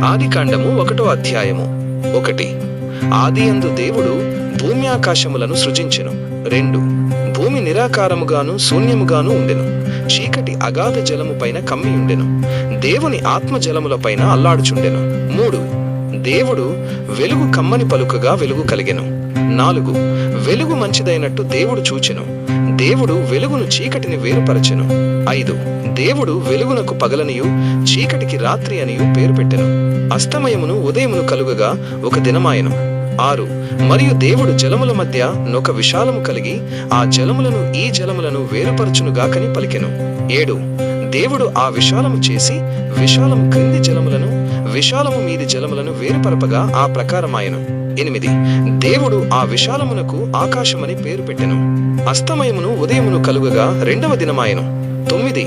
ఆదికాండము 1వ అధ్యాయము. 1. ఆదియందు దేవుడు భూమి ఆకాశములను సృజించెను. 2. భూమి నిరాకారముగాను శూన్యముగాను ఉండెను. చీకటి అగాధ జలము పైన కమ్మి ఉండెను. దేవుని ఆత్మ జలముల పైన అల్లాడుచుండెను. 3. దేవుడు వెలుగు కమ్మని పలుకగా వెలుగు కలిగెను. 4. వెలుగు మంచిదైనట్టు దేవుడు చూచెను. దేవుడు వెలుగును చీకటిని వేరుపరచెను. 5. దేవుడు వెలుగునకు పగలనియు చీకటికి రాత్రి అనియు పేరు పెట్టెను. అస్తమయమును ఉదయమును కలుగగా ఒక దినమాయెను. 6. మరియు దేవుడు జలముల మధ్య నొక విశాలము కలిగి ఆ జలములను ఈ జలములను వేరుపరచునుగాకని పలికెను. 7. దేవుడు ఆ విశాలము చేసి విశాలము క్రింది జలములను విశాలము మీది జలములను వేరుపరపగా ఆ ప్రకారమాయెను. 8. దేవుడు ఆ విశాలమునకు ఆకాశమని పేరు పెట్టెను. అస్తమయమును ఉదయమును కలుగగా 2వ దినమాయెను. 9.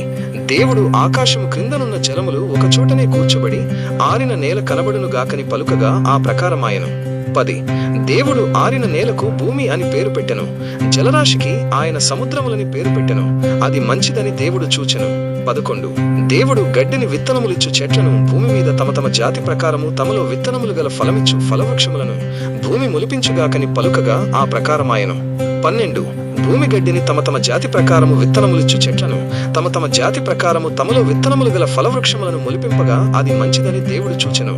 దేవుడు ఆకాశము క్రిందనున్న జలములు ఒక చోటనే కూర్చబడి ఆరిన నేల కనబడునుగాకని పలుకగా ఆ ప్రకారమాయెను. 10. దేవుడు ఆరిన నేలకు భూమి అని పేరు పెట్టెను. జలరాశికి ఆయన సముద్రములని పేరు పెట్టెను. అది మంచిదని దేవుడు చూచెను. 11. దేవుడు గడ్డిని విత్తనములిచ్చు చెట్లను భూమి మీద తమ తమ జాతి ప్రకారము తమలో విత్తనములు గల ఫలమిచ్చు ఫలవృక్షములను భూమి మొలిపించుగాకని పలుకగా ఆ ప్రకారమాయెను. 12. భూమి గడ్డిని తమ తమ జాతి ప్రకారము విత్తనములిచ్చు చెట్లను తమ తమ జాతి ప్రకారము తమలో విత్తనములు గల ఫలవృక్షములను మొలిపింపగా అది మంచిదని దేవుడు చూచెను.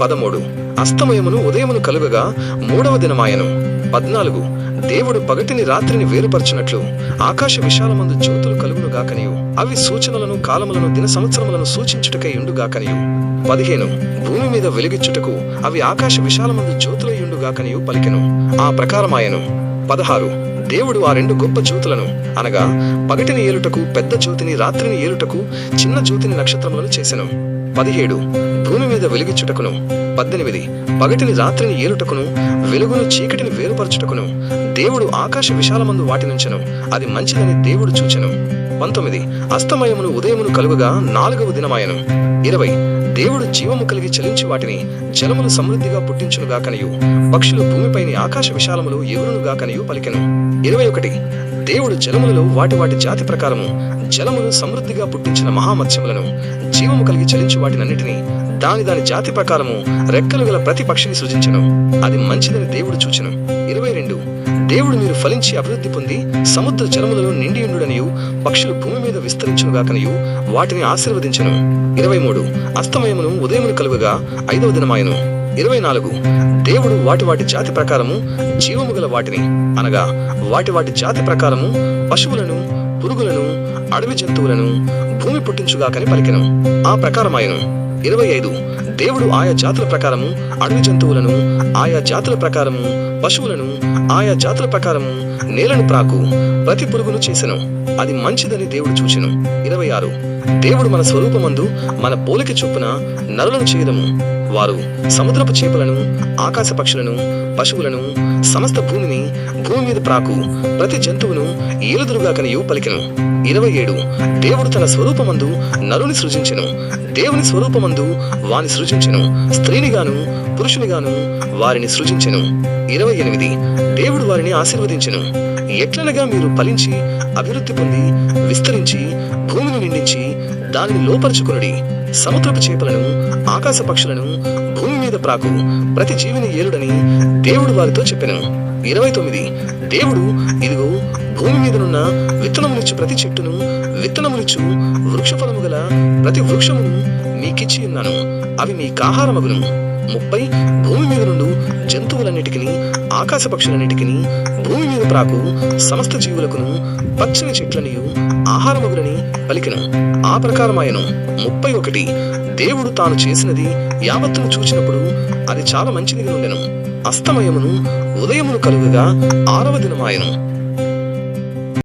13. అస్తమయమును ఉదయమును కలుగగా 3వ దినమాయెను. 14. దేవుడు పగటిని రాత్రిని వేరుపరచునట్లు ఆకాశ విశాలమందు జ్యోతులు కలుగునుగాకనియు అవి సూచనలను కాలములను దిన సంవత్సరములను సూచించుటకై ఉండుగాకనియు. 15. భూమి మీద వెలిగిచ్చుటకు అవి ఆకాశ విశాలమందు జ్యోతులయుండుగాకనియు పలికెను. ఆ ప్రకారమాయెను. 16. దేవుడు ఆ 2 గొప్ప జ్యోతులను అనగా పగటిని ఏలుటకు పెద్ద జ్యోతిని రాత్రిని ఏలుటకు చిన్న జ్యోతిని నక్షత్రములను చేసెను. 17. భూమి మీద వెలిగించుటకును 18. పగటిని రాత్రిని ఏలుటకును వెలుగును చీకటిని వేరుపరచుటకును దేవుడు ఆకాశ విశాలమందు వాటినుంచెను. అది మంచిదని దేవుడు చూచెను. 19. అస్తమయమును ఉదయమును కలుగగా 4వ దినమాయెను. 20. దేవుడు జీవము కలిగి చలించి వాటిని జలములు సమృద్ధిగా పుట్టించునుగాకనియు పక్షులు భూమిపైని ఆకాశ విశాలములు ఎగురునుగాకనియు పలికెను. 21. దేవుడు జలములలో వాటి వాటి జాతి ప్రకారము జలములు సమృద్ధిగా పుట్టించిన మహామత్స్యములను జీవము కలిగి చలించి వాటినన్నిటినీ దాని దాని జాతి ప్రకారము రెక్కలు గల ప్రతి పక్షిని సృజించెను. అది మంచిదని దేవుడు చూచెను. 22. దేవుడు మీరు ఫలించి అభివృద్ధి పొంది సముద్ర జలములలో నిండియుండుడనియు పక్షులు భూమి మీద విస్తరించునుగాకనియు వాటిని ఆశీర్వదించెను. 23. అస్తమయమును ఉదయమును కలుగగా 5వ దినమాయెను. 24. దేవుడు వాటి వాటి జాతి ప్రకారము జీవము గల వాటిని అనగా వాటి వాటి జాతి ప్రకారము పశువులను పురుగులను అడవి జంతువులను భూమి పుట్టించుగాకని పలికెను. ఆ ప్రకారమాయెను. 25. దేవుడు ఆయా జాతుల ప్రకారము అడవి జంతువులను ఆయా జాతుల ప్రకారము పశువులను ఆయా జాతుల ప్రకారము నేలను ప్రాకు ప్రతి పురుగును చేసెను. అది మంచిదని దేవుడు చూచెను. 26. దేవుడు మన స్వరూపమందు మన పోలిక చొప్పున నరులను చేయదము. వారు సముద్రపు చేపలను ఆకాశ పక్షులను పశువులను సమస్త భూమిని భూమి మీద ప్రాకు ప్రతి జంతువును ఏలుదురుగాకనియు పలికెను. 27. దేవుడు తన స్వరూపమందు నరుని సృజించెను. దేవుని స్వరూపమందు వాని సృజించెను. స్త్రీనిగాను పురుషునిగాను వారిని సృజించెను. 28. దేవుడు వారిని ఆశీర్వదించెను. ఎట్లనగా మీరు ఫలించి అభివృద్ధి పొంది విస్తరించి భూమిని నిండించి దానిని లోపరుచుకొనుడి. సముద్రపు చేపలను ఆకాశ పక్షులను భూమి మీద ప్రాకు ప్రతి జీవిని ఏలుడని దేవుడు వారితో చెప్పెను. 29. దేవుడు ఇదిగో భూమి మీదనున్న విత్తనములిచ్చు ప్రతి చెట్టును విత్తనములిచ్చు వృక్షఫలము గల ప్రతి వృక్షమును మీకిచ్చి ఉన్నాను. అవి మీకాహారమగును. 30. భూమి మీద నుండి జంతువులన్నిటికిని ఆకాశ పక్షులన్నిటికిని భూమి మీద ప్రాకు సమస్త జీవులకును పచ్చని చెట్లనియు ఆహారమగులని పలికెను. ఆ ప్రకారమాయెను. 31. దేవుడు తాను చేసినది యావత్తును చూచినప్పుడు అది చాలా మంచిదిగా ఉండెను. అస్తమయమును ఉదయమును కలుగగా 6వ దినమాయెను.